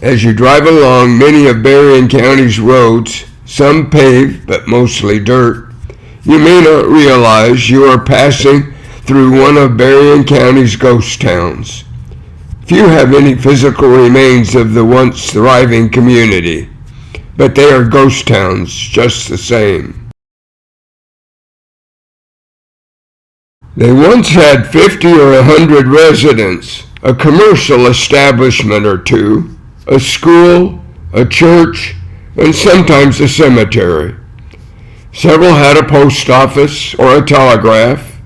As you drive along many of Berrien County's roads, some paved but mostly dirt, you may not realize you are passing through one of Berrien County's ghost towns. Few have any physical remains of the once thriving community, but they are ghost towns just the same. They once had 50 or 100 residents, a commercial establishment or two, a school, a church, and sometimes a cemetery. Several had a post office or a telegraph,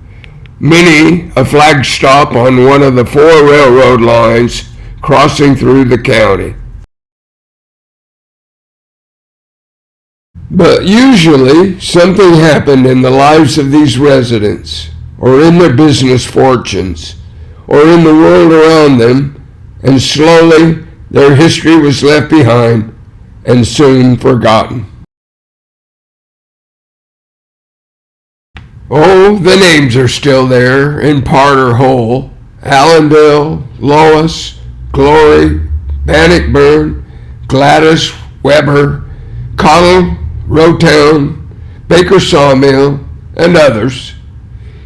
many a flag stop on one of the 4 railroad lines crossing through the county. But usually something happened in the lives of these residents, or in their business fortunes, or in the world around them, and slowly their history was left behind and soon forgotten. Oh, the names are still there, in part or whole: Allendale, Lois, Glory, Bannockburn, Gladys, Weber, Connell, Rowtown, Baker Sawmill, and others.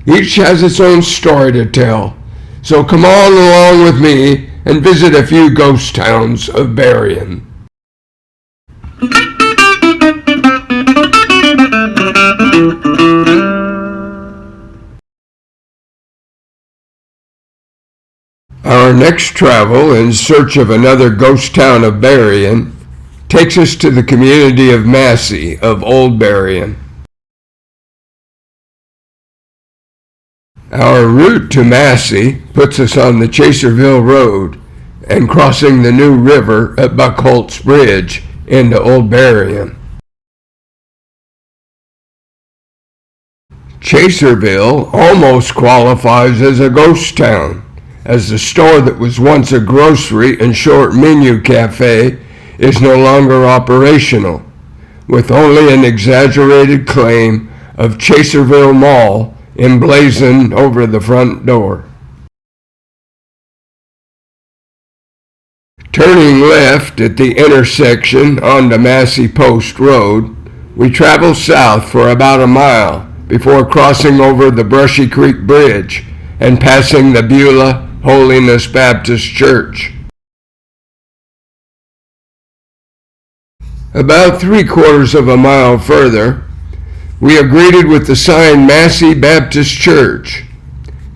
Each has its own story to tell, so come on along with me and visit a few ghost towns of Berrien. Our next travel in search of another ghost town of Berrien takes us to the community of Massey of Old Berrien. Our route to Massey puts us on the Chaserville Road and crossing the new river at Buckholtz Bridge into Old Berrien. Chaserville almost qualifies as a ghost town, as the store that was once a grocery and short menu cafe is no longer operational, with only an exaggerated claim of Chaserville Mall emblazoned over the front door. Turning left at the intersection onto Massey Post Road, we travel south for about a mile before crossing over the Brushy Creek Bridge and passing the Beulah Holiness Baptist Church. About 3/4 of a mile further, we are greeted with the sign Massey Baptist Church.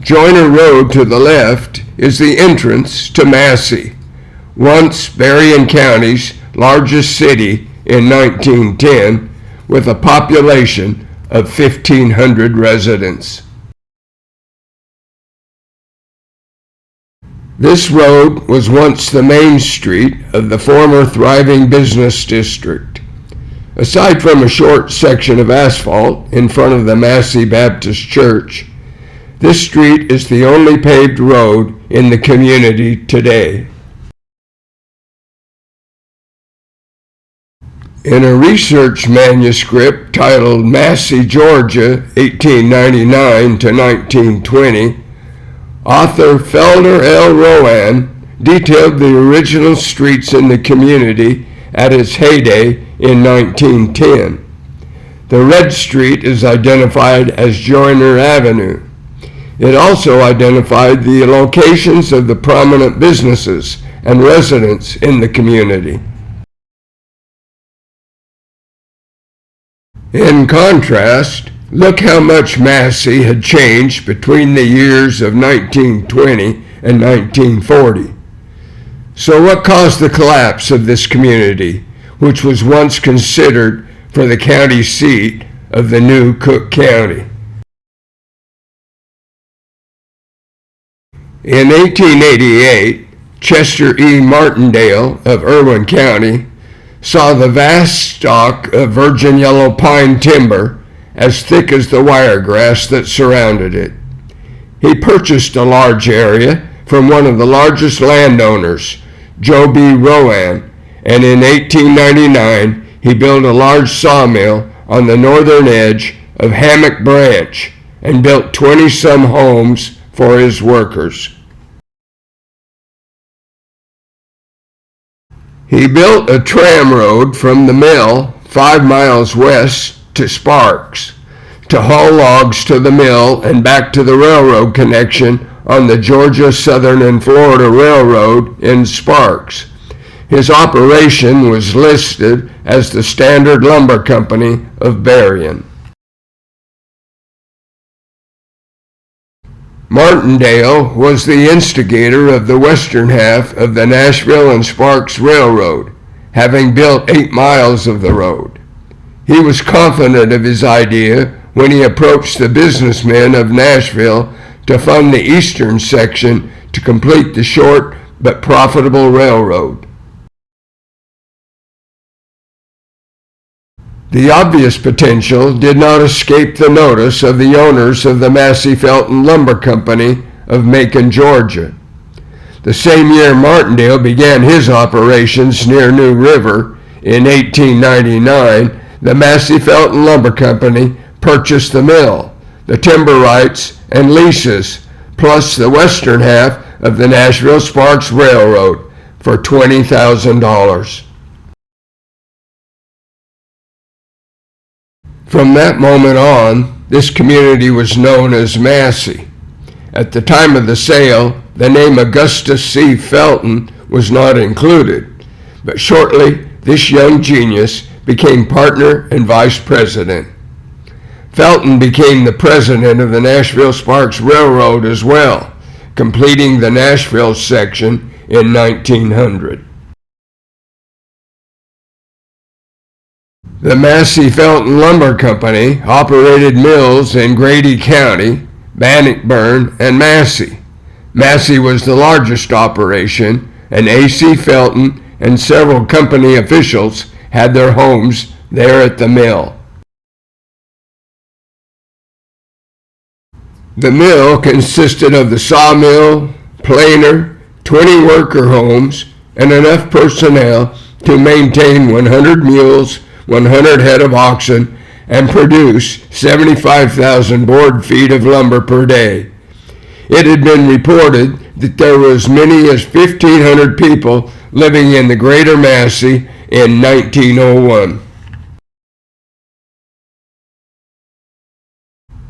Joyner Road to the left is the entrance to Massey, once Berrien County's largest city in 1910, with a population of 1,500 residents. This road was once the main street of the former thriving business district. Aside from a short section of asphalt in front of the Massey Baptist Church, this street is the only paved road in the community today. In a research manuscript titled Massey, Georgia, 1899 to 1920, author Felder L. Rowan detailed the original streets in the community at its heyday in 1910. The red street is identified as Joyner Avenue. It also identified the locations of the prominent businesses and residents in the community. In contrast, look how much Massey had changed between the years of 1920 and 1940. So what caused the collapse of this community, which was once considered for the county seat of the new Cook County? In 1888, Chester E. Martindale of Irwin County saw the vast stock of virgin yellow pine timber as thick as the wiregrass that surrounded it. He purchased a large area from one of the largest landowners, Joe B. Rowan, and in 1899 he built a large sawmill on the northern edge of Hammock Branch and built 20-some homes for his workers. He built a tram road from the mill 5 miles west to Sparks to haul logs to the mill and back to the railroad connection on the Georgia Southern and Florida Railroad in Sparks. His operation was listed as the Standard Lumber Company of Berrien. Martindale was the instigator of the western half of the Nashville and Sparks Railroad, having built 8 miles of the road. He was confident of his idea when he approached the businessmen of Nashville to fund the eastern section to complete the short but profitable railroad. The obvious potential did not escape the notice of the owners of the Massey Felton Lumber Company of Macon, Georgia. The same year Martindale began his operations near New River, in 1899, the Massey Felton Lumber Company purchased the mill, the timber rights and leases, plus the western half of the Nashville Sparks Railroad for $20,000. From that moment on, this community was known as Massey. At the time of the sale, the name Augustus C. Felton was not included, but shortly this young genius became partner and vice president. Felton became the president of the Nashville Sparks Railroad as well, completing the Nashville section in 1900. The Massey Felton Lumber Company operated mills in Grady County, Bannockburn, and Massey. Massey was the largest operation, and A.C. Felton and several company officials had their homes there at the mill. The mill consisted of the sawmill, planer, 20 worker homes, and enough personnel to maintain 100 mules, 100 head of oxen, and produce 75,000 board feet of lumber per day. It had been reported that there were as many as 1,500 people living in the greater Massey in 1901.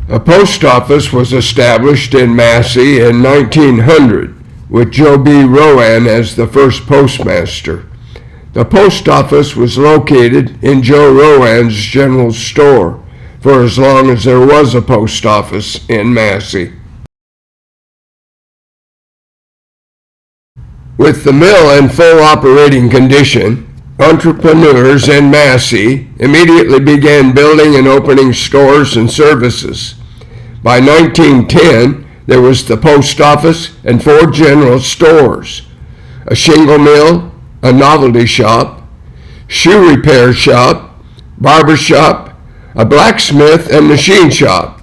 A post office was established in Massey in 1900, with Joe B. Rowan as the first postmaster. The post office was located in Joe Rowan's general store for as long as there was a post office in Massey. With the mill in full operating condition, entrepreneurs in Massey immediately began building and opening stores and services. By 1910, there was the post office and 4 general stores, a shingle mill, a novelty shop, shoe repair shop, barber shop, a blacksmith and machine shop,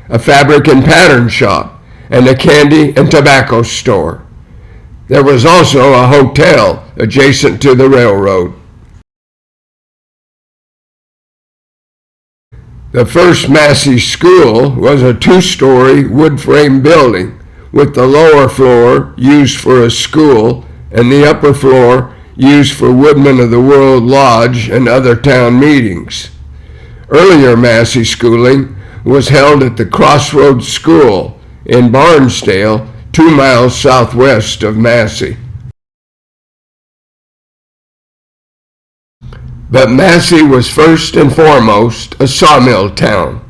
a fabric and pattern shop, and a candy and tobacco store. There was also a hotel adjacent to the railroad. The first Massey School was a 2-story wood frame building with the lower floor used for a school and the upper floor used for Woodmen of the World Lodge and other town meetings. Earlier Massey schooling was held at the Crossroads School in Barnesdale, 2 miles southwest of Massey. But Massey was first and foremost a sawmill town,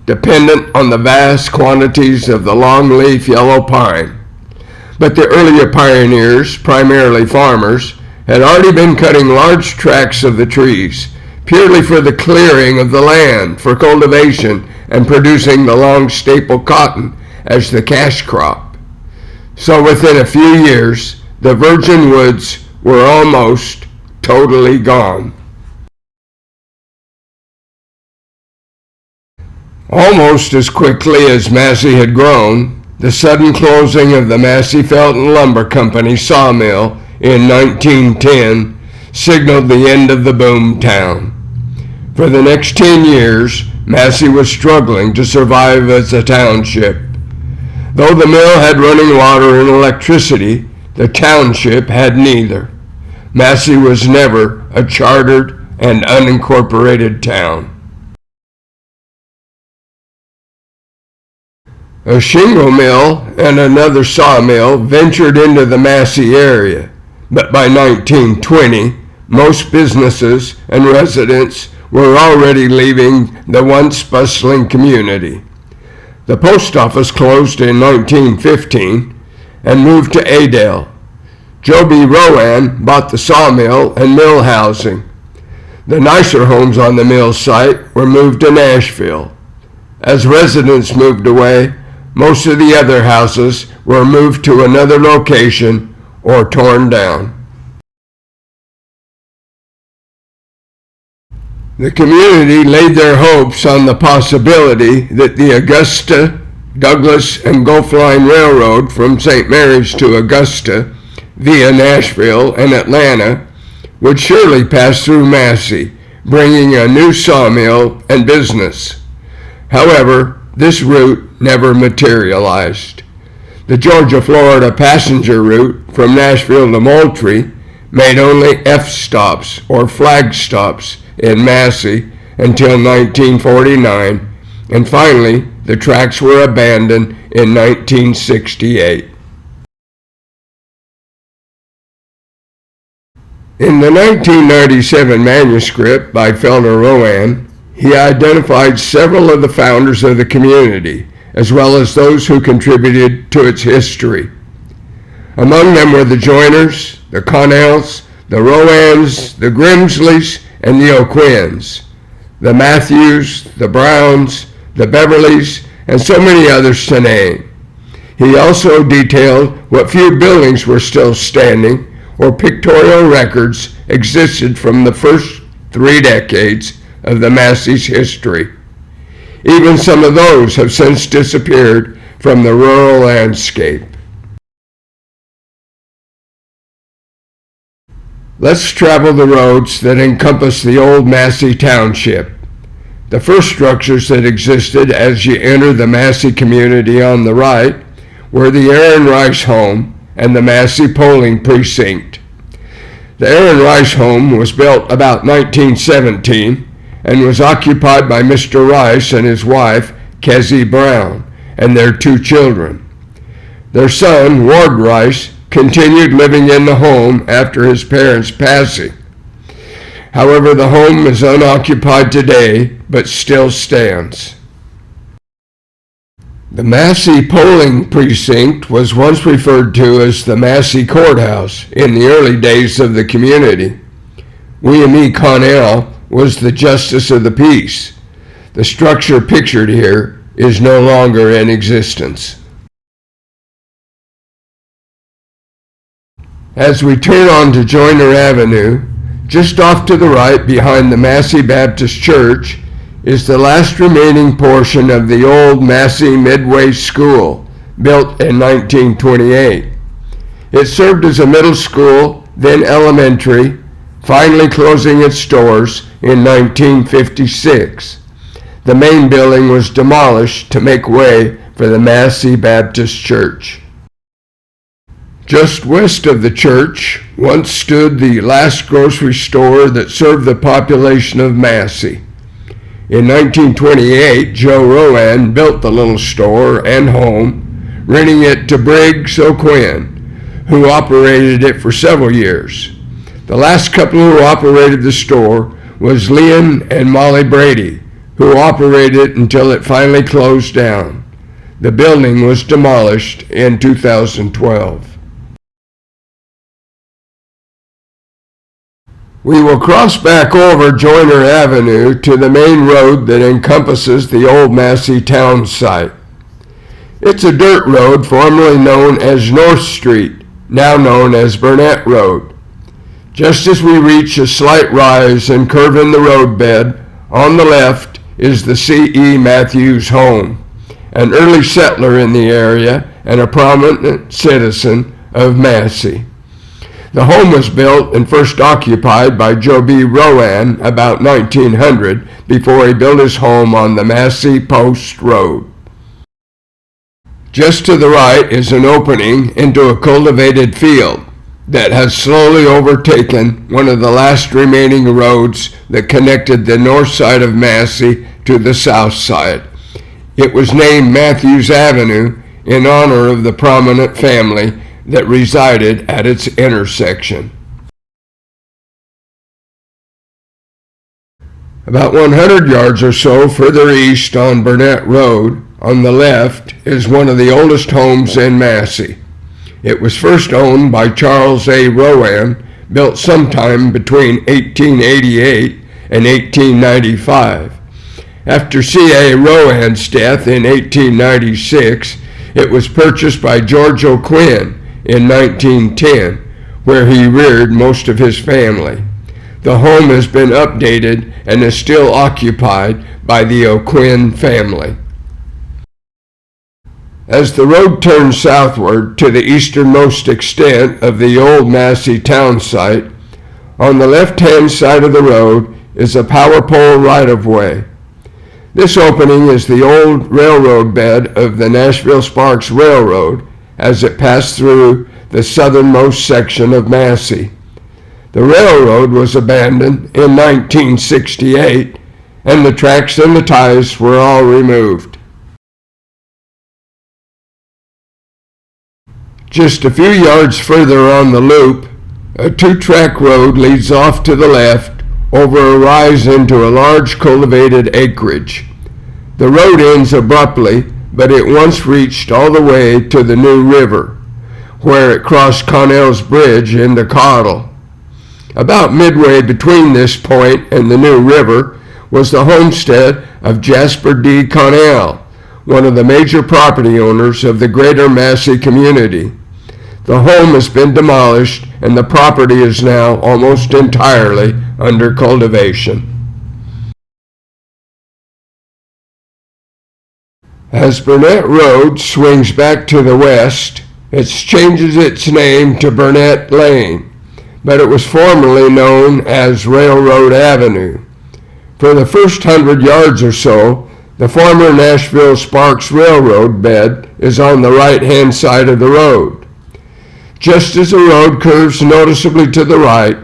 dependent on the vast quantities of the longleaf yellow pine. But the earlier pioneers, primarily farmers, had already been cutting large tracts of the trees, purely for the clearing of the land for cultivation and producing the long staple cotton as the cash crop. So within a few years, the virgin woods were almost totally gone. Almost as quickly as Massey had grown, The sudden closing of the Massey Felton Lumber Company sawmill in 1910 signaled the end of the boom town. For the next 10 years, Massey was struggling to survive as a township. Though the mill had running water and electricity, the township had neither. Massey was never a chartered and unincorporated town. A shingle mill and another sawmill ventured into the Massey area, but by 1920, most businesses and residents were already leaving the once bustling community. The post office closed in 1915 and moved to Adel. Joe B. Rowan bought the sawmill and mill housing. The nicer homes on the mill site were moved to Nashville. As residents moved away, most of the other houses were moved to another location or torn down. The community laid their hopes on the possibility that the Augusta, Douglas, and Gulf Line Railroad from St. Mary's to Augusta via Nashville and Atlanta would surely pass through Massey, bringing a new sawmill and business. However, this route never materialized. The Georgia-Florida passenger route from Nashville to Moultrie made only F stops or flag stops in Massey until 1949, and finally the tracks were abandoned in 1968. In the 1997 manuscript by Felder Rowan, he identified several of the founders of the community, as well as those who contributed to its history. Among them were the Joyners, the Connells, the Rowans, the Grimsleys, and the O'Quinns, the Matthews, the Browns, the Beverleys, and so many others to name. He also detailed what few buildings were still standing or pictorial records existed from the first 3 decades of the Massey's history. Even some of those have since disappeared from the rural landscape. Let's travel the roads that encompass the old Massey Township. The first structures that existed as you enter the Massey community on the right were the Aaron Rice home and the Massey polling precinct. The Aaron Rice home was built about 1917 and was occupied by Mr. Rice and his wife, Kezzie Brown, and their 2 children. Their son, Ward Rice, continued living in the home after his parents' passing. However, the home is unoccupied today, but still stands. The Massey polling precinct was once referred to as the Massey Courthouse in the early days of the community. William E. Connell was the Justice of the Peace. The structure pictured here is no longer in existence. As we turn onto Joyner Avenue, just off to the right behind the Massey Baptist Church is the last remaining portion of the old Massey Midway School, built in 1928. It served as a middle school, then elementary, finally closing its doors in 1956. The main building was demolished to make way for the Massey Baptist Church. Just west of the church once stood the last grocery store that served the population of Massey. In 1928, Joe Rowan built the little store and home, renting it to Briggs O'Quinn, who operated it for several years. The last couple who operated the store was Leon and Molly Brady, who operated it until it finally closed down. The building was demolished in 2012. We will cross back over Joyner Avenue to the main road that encompasses the old Massey town site. It's a dirt road formerly known as North Street, now known as Burnett Road. Just as we reach a slight rise and curve in the roadbed, on the left is the C.E. Matthews home, an early settler in the area and a prominent citizen of Massey. The home was built and first occupied by Joe B. Rowan about 1900 before he built his home on the Massey Post Road. Just to the right is an opening into a cultivated field that has slowly overtaken one of the last remaining roads that connected the north side of Massey to the south side. It was named Matthews Avenue in honor of the prominent family that resided at its intersection. About 100 yards or so further east on Burnett Road, on the left, is one of the oldest homes in Massey. It was first owned by Charles A. Rowan, built sometime between 1888 and 1895. After C.A. Rowan's death in 1896, it was purchased by George O'Quinn in 1910, where he reared most of his family. The home has been updated and is still occupied by the O'Quinn family. As the road turns southward to the easternmost extent of the old Massey town site, on the left-hand side of the road is a power pole right-of-way. This opening is the old railroad bed of the Nashville Sparks Railroad as it passed through the southernmost section of Massey. The railroad was abandoned in 1968, and the tracks and the ties were all removed. Just a few yards further on the loop, a two-track road leads off to the left over a rise into a large cultivated acreage. The road ends abruptly, but it once reached all the way to the New River, where it crossed Connell's Bridge into Cottle. About midway between this point and the New River was the homestead of Jasper D. Connell, one of the major property owners of the greater Massey community. The home has been demolished and the property is now almost entirely under cultivation. As Burnett Road swings back to the west, it changes its name to Burnett Lane, but it was formerly known as Railroad Avenue. For the first 100 yards or so, the former Nashville Sparks Railroad bed is on the right-hand side of the road. Just as the road curves noticeably to the right,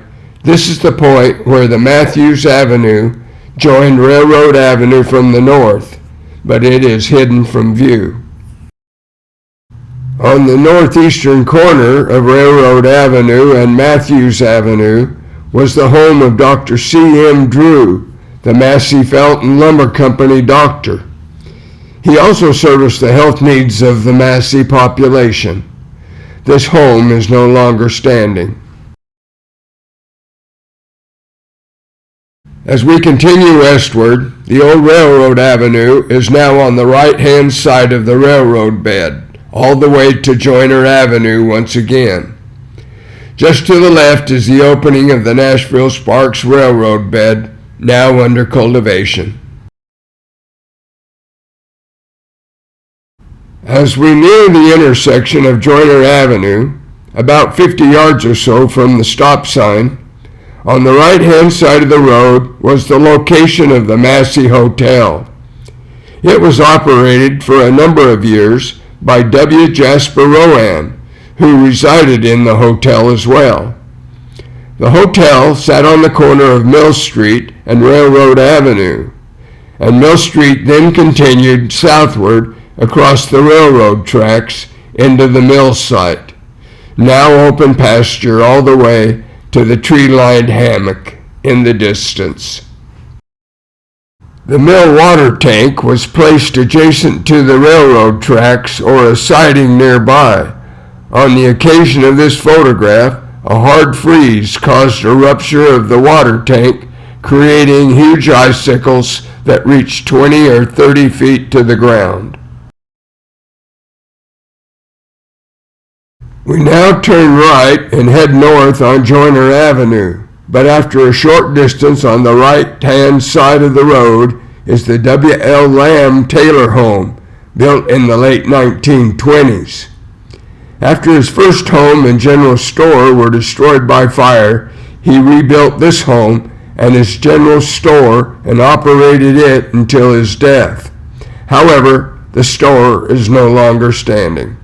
this is the point where the Matthews Avenue joined Railroad Avenue from the north, but it is hidden from view. On the northeastern corner of Railroad Avenue and Matthews Avenue was the home of Dr. C.M. Drew, the Massey Felton Lumber Company doctor. He also serviced the health needs of the Massey population. This home is no longer standing. As we continue westward, the old Railroad Avenue is now on the right-hand side of the railroad bed, all the way to Joyner Avenue once again. Just to the left is the opening of the Nashville Sparks Railroad bed, now under cultivation. As we near the intersection of Joyner Avenue, about 50 yards or so from the stop sign, on the right-hand side of the road was the location of the Massey Hotel. It was operated for a number of years by W. Jasper Rowan, who resided in the hotel as well. The hotel sat on the corner of Mill Street and Railroad Avenue, and Mill Street then continued southward across the railroad tracks into the mill site, now open pasture all the way to the tree-lined hammock in the distance. The mill water tank was placed adjacent to the railroad tracks or a siding nearby. On the occasion of this photograph, a hard freeze caused a rupture of the water tank, creating huge icicles that reached 20 or 30 feet to the ground. We now turn right and head north on Joyner Avenue, but after a short distance on the right-hand side of the road is the W.L. Lamb Taylor home, built in the late 1920s. After his first home and general store were destroyed by fire, he rebuilt this home and his general store and operated it until his death. However, the store is no longer standing.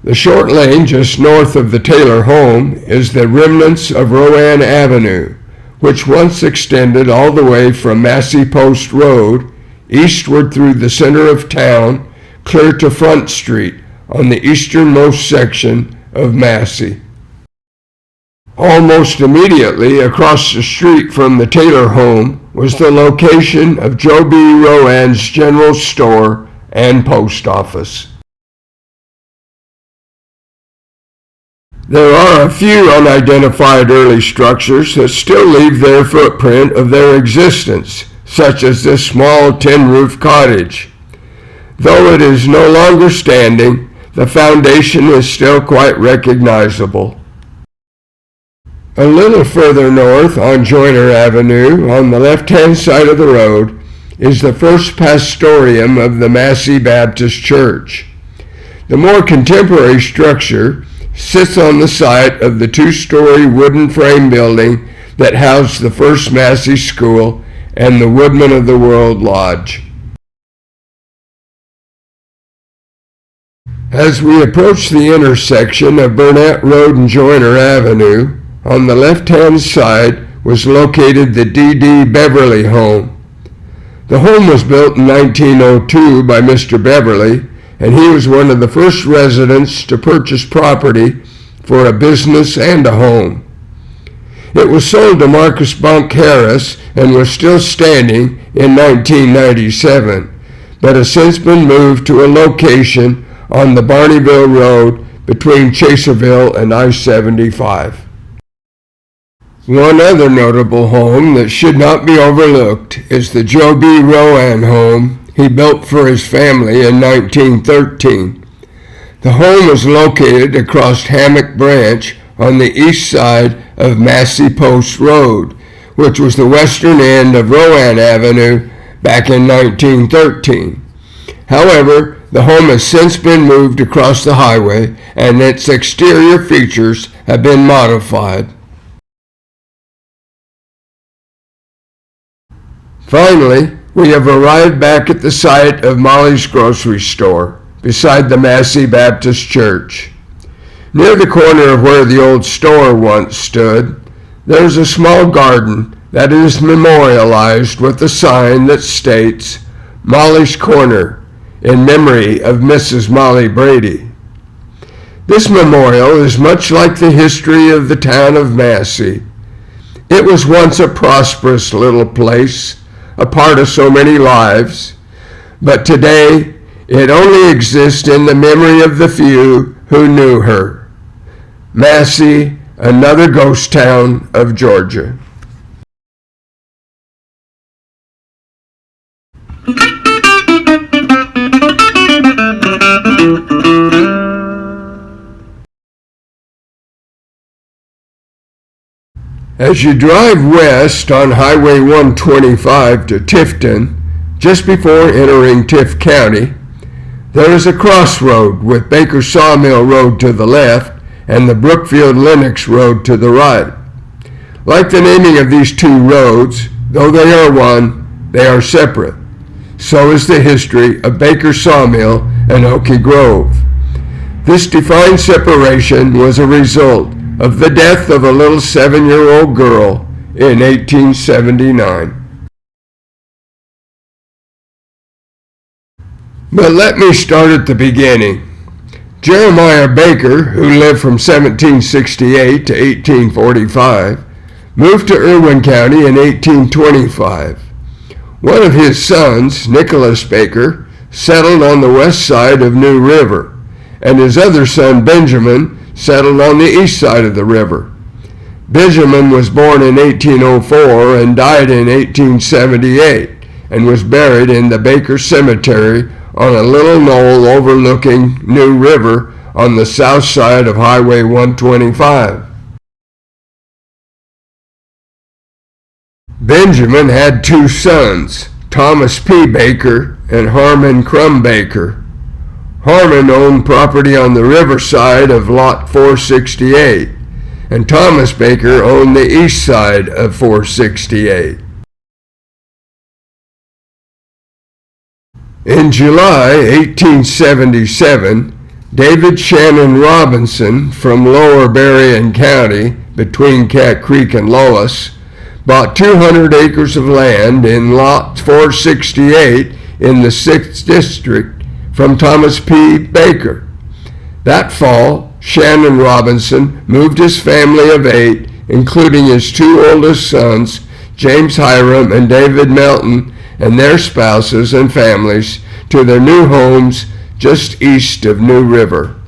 The short lane just north of the Taylor home is the remnants of Rowan Avenue, which once extended all the way from Massey Post Road eastward through the center of town clear to Front Street on the easternmost section of Massey. Almost immediately across the street from the Taylor home was the location of Joe B. Rowan's general store and post office. There are a few unidentified early structures that still leave their footprint of their existence, such as this small tin-roof cottage. Though it is no longer standing, the foundation is still quite recognizable. A little further north on Joyner Avenue, on the left-hand side of the road, is the first pastorium of the Massey Baptist Church. The more contemporary structure sits on the site of the two-story wooden frame building that housed the first Massey School and the Woodman of the World Lodge. As we approach the intersection of Burnett Road and Joyner Avenue, on the left-hand side was located the D.D. Beverly home. The home was built in 1902 by Mr. Beverly, and he was one of the first residents to purchase property for a business and a home. It was sold to Marcus Bunk Harris and was still standing in 1997, but has since been moved to a location on the Barneyville Road between Chaserville and I-75. One other notable home that should not be overlooked is the Joe B. Rowan home he built for his family in 1913. The home was located across Hammock Branch on the east side of Massey Post Road, which was the western end of Rowan Avenue back in 1913. However, the home has since been moved across the highway and its exterior features have been modified. Finally, we have arrived back at the site of Molly's grocery store, beside the Massey Baptist Church. Near the corner of where the old store once stood, there is a small garden that is memorialized with a sign that states, Molly's Corner, in memory of Mrs. Molly Brady. This memorial is much like the history of the town of Massey. It was once a prosperous little place, a part of so many lives, but today it only exists in the memory of the few who knew her. Massey, another ghost town of Georgia. As you drive west on Highway 125 to Tifton, just before entering Tift County, there is a crossroad with Baker Sawmill Road to the left and the Brookfield Lennox Road to the right. Like the naming of these two roads, though they are one, they are separate. So is the history of Baker Sawmill and Oaky Grove. This defined separation was a result of the death of a little 7-year-old girl in 1879. But let me start at the beginning. Jeremiah Baker, who lived from 1768 to 1845, moved to Irwin County in 1825. One of his sons, Nicholas Baker, settled on the west side of New River, and his other son, Benjamin, settled on the east side of the river. Benjamin was born in 1804 and died in 1878 and was buried in the Baker Cemetery on a little knoll overlooking New River on the south side of Highway 125. Benjamin had two sons, Thomas P. Baker and Harmon Crumbaker. Harmon owned property on the riverside of Lot 468, and Thomas Baker owned the east side of 468. In July 1877, David Shannon Robinson from Lower Berrien County, between Cat Creek and Lois, bought 200 acres of land in Lot 468 in the 6th District from Thomas P. Baker. That fall, Shannon Robinson moved his family of 8, including his 2 oldest sons, James Hiram and David Melton, and their spouses and families, to their new homes just east of New River.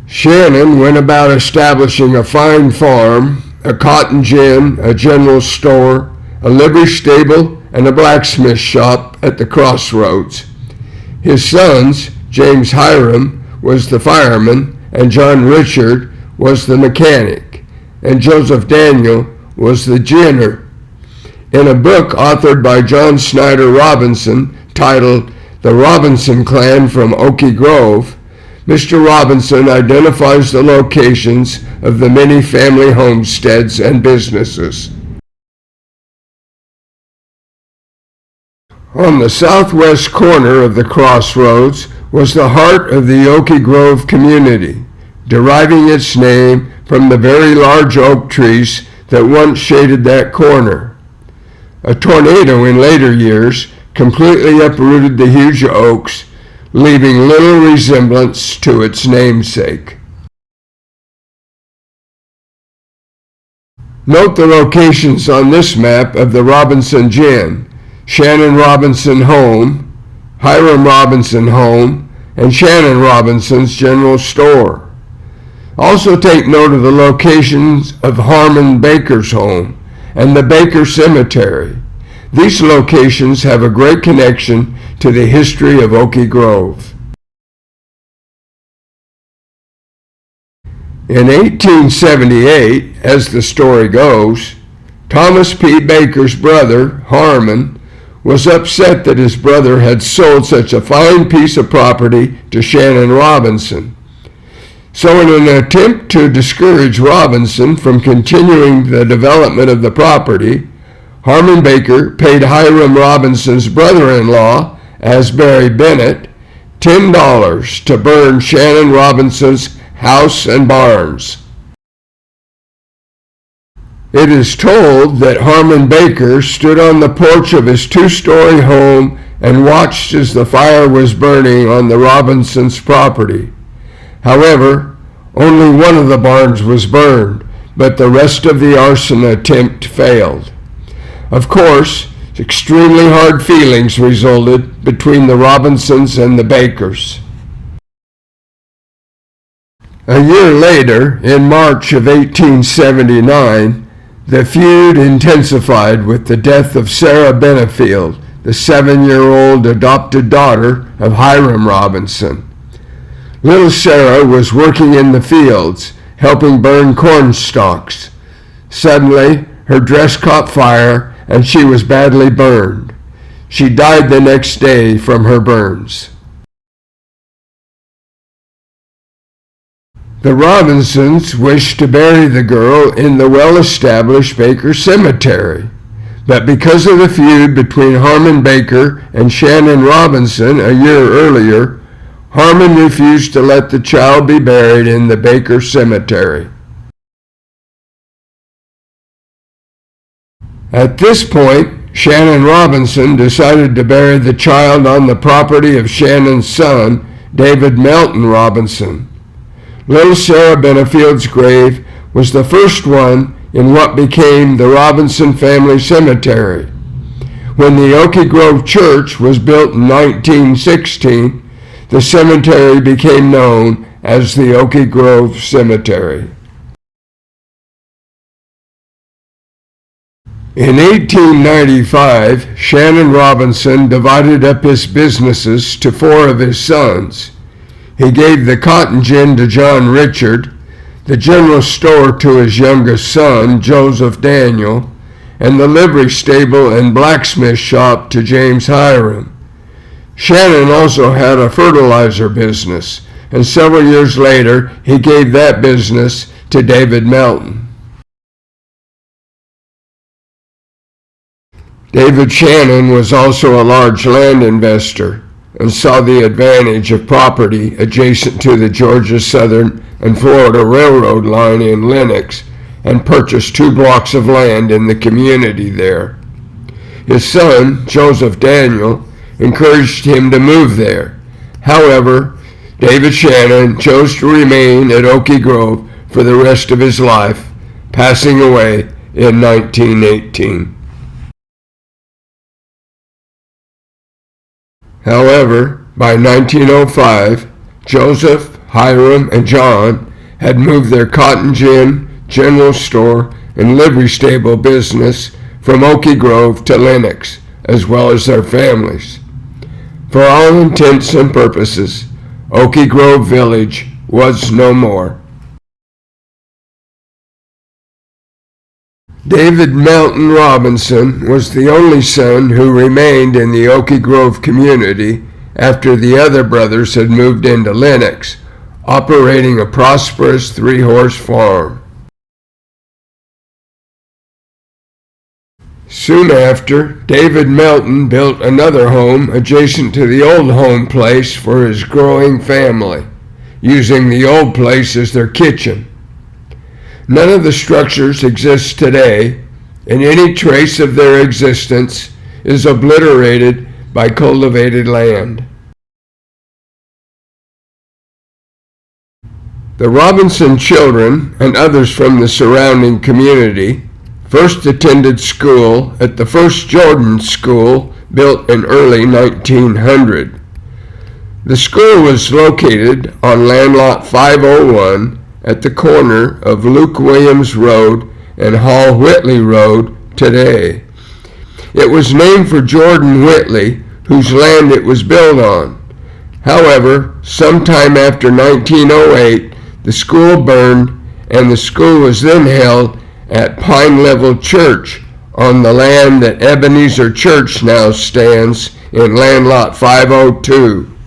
Shannon went about establishing a fine farm, a cotton gin, a general store, a livery stable, and a blacksmith shop at the crossroads. His sons, James Hiram, was the fireman, and John Richard was the mechanic, and Joseph Daniel was the ginner. In a book authored by John Snyder Robinson titled The Robinson Clan from Oaky Grove, Mr. Robinson identifies the locations of the many family homesteads and businesses. On the southwest corner of the crossroads was the heart of the Oaky Grove community, deriving its name from the very large oak trees that once shaded that corner. A tornado in later years completely uprooted the huge oaks, leaving little resemblance to its namesake. Note the locations on this map of the Robinson Gin: Shannon Robinson Home, Hiram Robinson Home, and Shannon Robinson's General Store. Also take note of the locations of Harmon Baker's home and the Baker Cemetery. These locations have a great connection to the history of Oaky Grove. In 1878, as the story goes, Thomas P. Baker's brother, Harmon, was upset that his brother had sold such a fine piece of property to Shannon Robinson. So in an attempt to discourage Robinson from continuing the development of the property, Harmon Baker paid Hiram Robinson's brother-in-law, Asbury Bennett, $10 to burn Shannon Robinson's house and barns. It is told that Harmon Baker stood on the porch of his 2-story home and watched as the fire was burning on the Robinsons' property. However, only one of the barns was burned, but the rest of the arson attempt failed. Of course, extremely hard feelings resulted between the Robinsons and the Bakers. A year later, in March of 1879, the feud intensified with the death of Sarah Benefield, the 7-year-old adopted daughter of Hiram Robinson. Little Sarah was working in the fields, helping burn corn stalks. Suddenly, her dress caught fire and she was badly burned. She died the next day from her burns. The Robinsons wished to bury the girl in the well-established Baker Cemetery, but because of the feud between Harmon Baker and Shannon Robinson a year earlier, Harmon refused to let the child be buried in the Baker Cemetery. At this point, Shannon Robinson decided to bury the child on the property of Shannon's son, David Melton Robinson. Little Sarah Benefield's grave was the first one in what became the Robinson Family Cemetery. When the Oaky Grove Church was built in 1916, the cemetery became known as the Oaky Grove Cemetery. In 1895, Shannon Robinson divided up his businesses to 4 of his sons. He gave the cotton gin to John Richard, the general store to his youngest son, Joseph Daniel, and the livery stable and blacksmith shop to James Hiram. Shannon also had a fertilizer business, and several years later he gave that business to David Melton. David Shannon was also a large land investor and saw the advantage of property adjacent to the Georgia Southern and Florida Railroad line in Lenox and purchased 2 blocks of land in the community there. His son, Joseph Daniel, encouraged him to move there. However, David Shannon chose to remain at Oaky Grove for the rest of his life, passing away in 1918. However, by 1905, Joseph, Hiram, and John had moved their cotton gin, general store, and livery stable business from Oaky Grove to Lenox, as well as their families. For all intents and purposes, Oaky Grove Village was no more. David Melton Robinson was the only son who remained in the Oaky Grove community after the other brothers had moved into Lenox, operating a prosperous 3-horse farm. Soon after, David Melton built another home adjacent to the old home place for his growing family, using the old place as their kitchen. None of the structures exist today, and any trace of their existence is obliterated by cultivated land. The Robinson children and others from the surrounding community first attended school at the first Jordan School built in early 1900. The school was located on land lot 501 at the corner of Luke Williams Road and Hall Whitley Road today. It was named for Jordan Whitley, whose land it was built on. However, sometime after 1908, the school burned, and the school was then held at Pine Level Church on the land that Ebenezer Church now stands in land lot 502.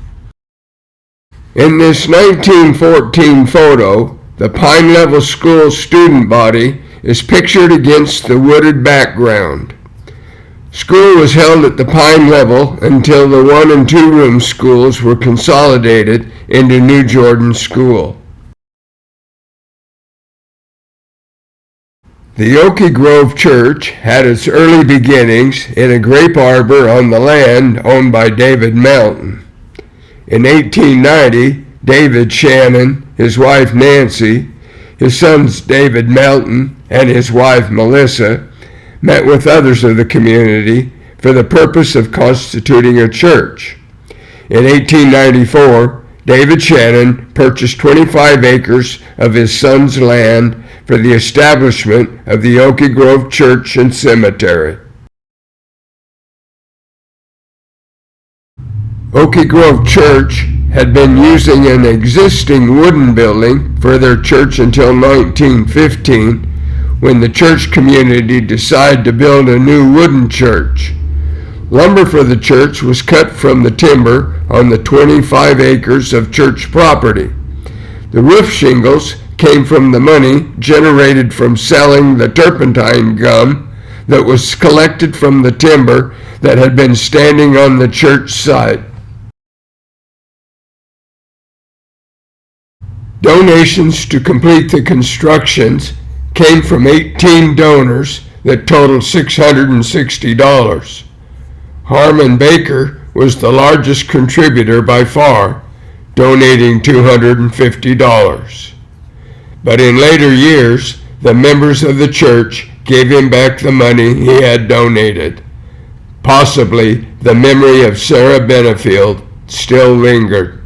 In this 1914 photo, the Pine Level School student body is pictured against the wooded background. School was held at the Pine Level until the 1- and 2-room schools were consolidated into New Jordan School. The Oaky Grove Church had its early beginnings in a grape arbor on the land owned by David Melton. In 1890, David Shannon, his wife Nancy, his sons David Melton, and his wife Melissa met with others of the community for the purpose of constituting a church. In 1894, David Shannon purchased 25 acres of his son's land for the establishment of the Oaky Grove Church and Cemetery. Oaky Grove Church had been using an existing wooden building for their church until 1915, when the church community decided to build a new wooden church. Lumber for the church was cut from the timber on the 25 acres of church property. The roof shingles came from the money generated from selling the turpentine gum that was collected from the timber that had been standing on the church site. Donations to complete the constructions came from 18 donors that totaled $660. Harmon Baker was the largest contributor by far, donating $250. But in later years, the members of the church gave him back the money he had donated. Possibly the memory of Sarah Benefield still lingered.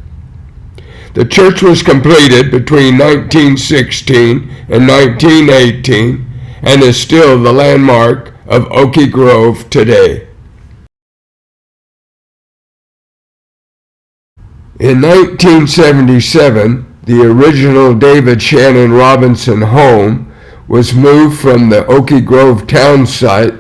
The church was completed between 1916 and 1918 and is still the landmark of Oaky Grove today. In 1977, the original David Shannon Robinson home was moved from the Oaky Grove town site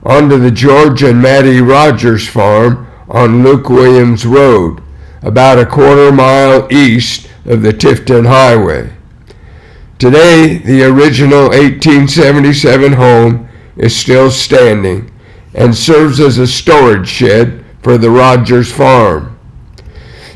onto the George and Mattie Rogers farm on Luke Williams Road, about a quarter-mile east of the Tifton Highway. Today, the original 1877 home is still standing and serves as a storage shed for the Rogers farm.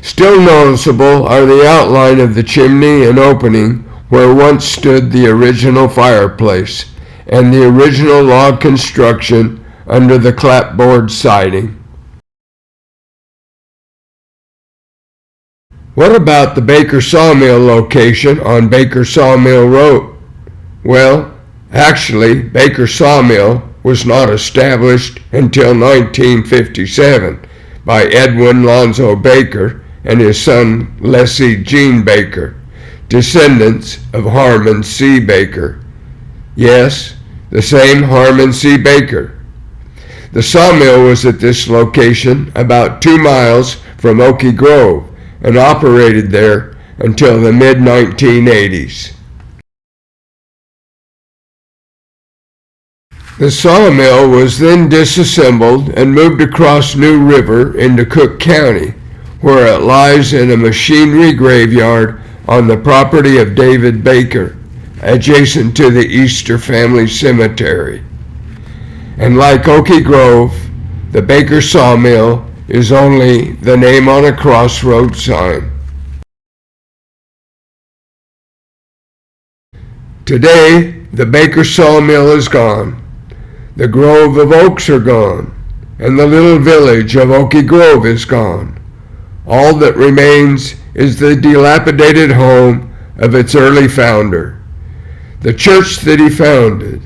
Still noticeable are the outline of the chimney and opening where once stood the original fireplace and the original log construction under the clapboard siding. What about the Baker Sawmill location on Baker Sawmill Road? Well, actually, Baker Sawmill was not established until 1957 by Edwin Lonzo Baker and his son Leslie Jean Baker, descendants of Harmon C. Baker. Yes, the same Harmon C. Baker. The sawmill was at this location about 2 miles from Oaky Grove and operated there until the mid-1980s. The sawmill was then disassembled and moved across New River into Cook County, where it lies in a machinery graveyard on the property of David Baker, adjacent to the Easter Family Cemetery. And like Oaky Grove, the Baker Sawmill is only the name on a crossroad sign. Today, the Baker Sawmill is gone. The grove of oaks are gone, and the little village of Oaky Grove is gone. All that remains is the dilapidated home of its early founder, the church that he founded,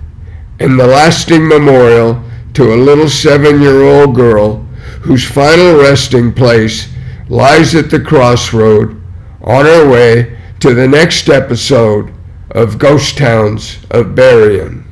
and the lasting memorial to a little 7-year-old girl whose final resting place lies at the crossroad on her way to the next episode of Ghost Towns of Berrien.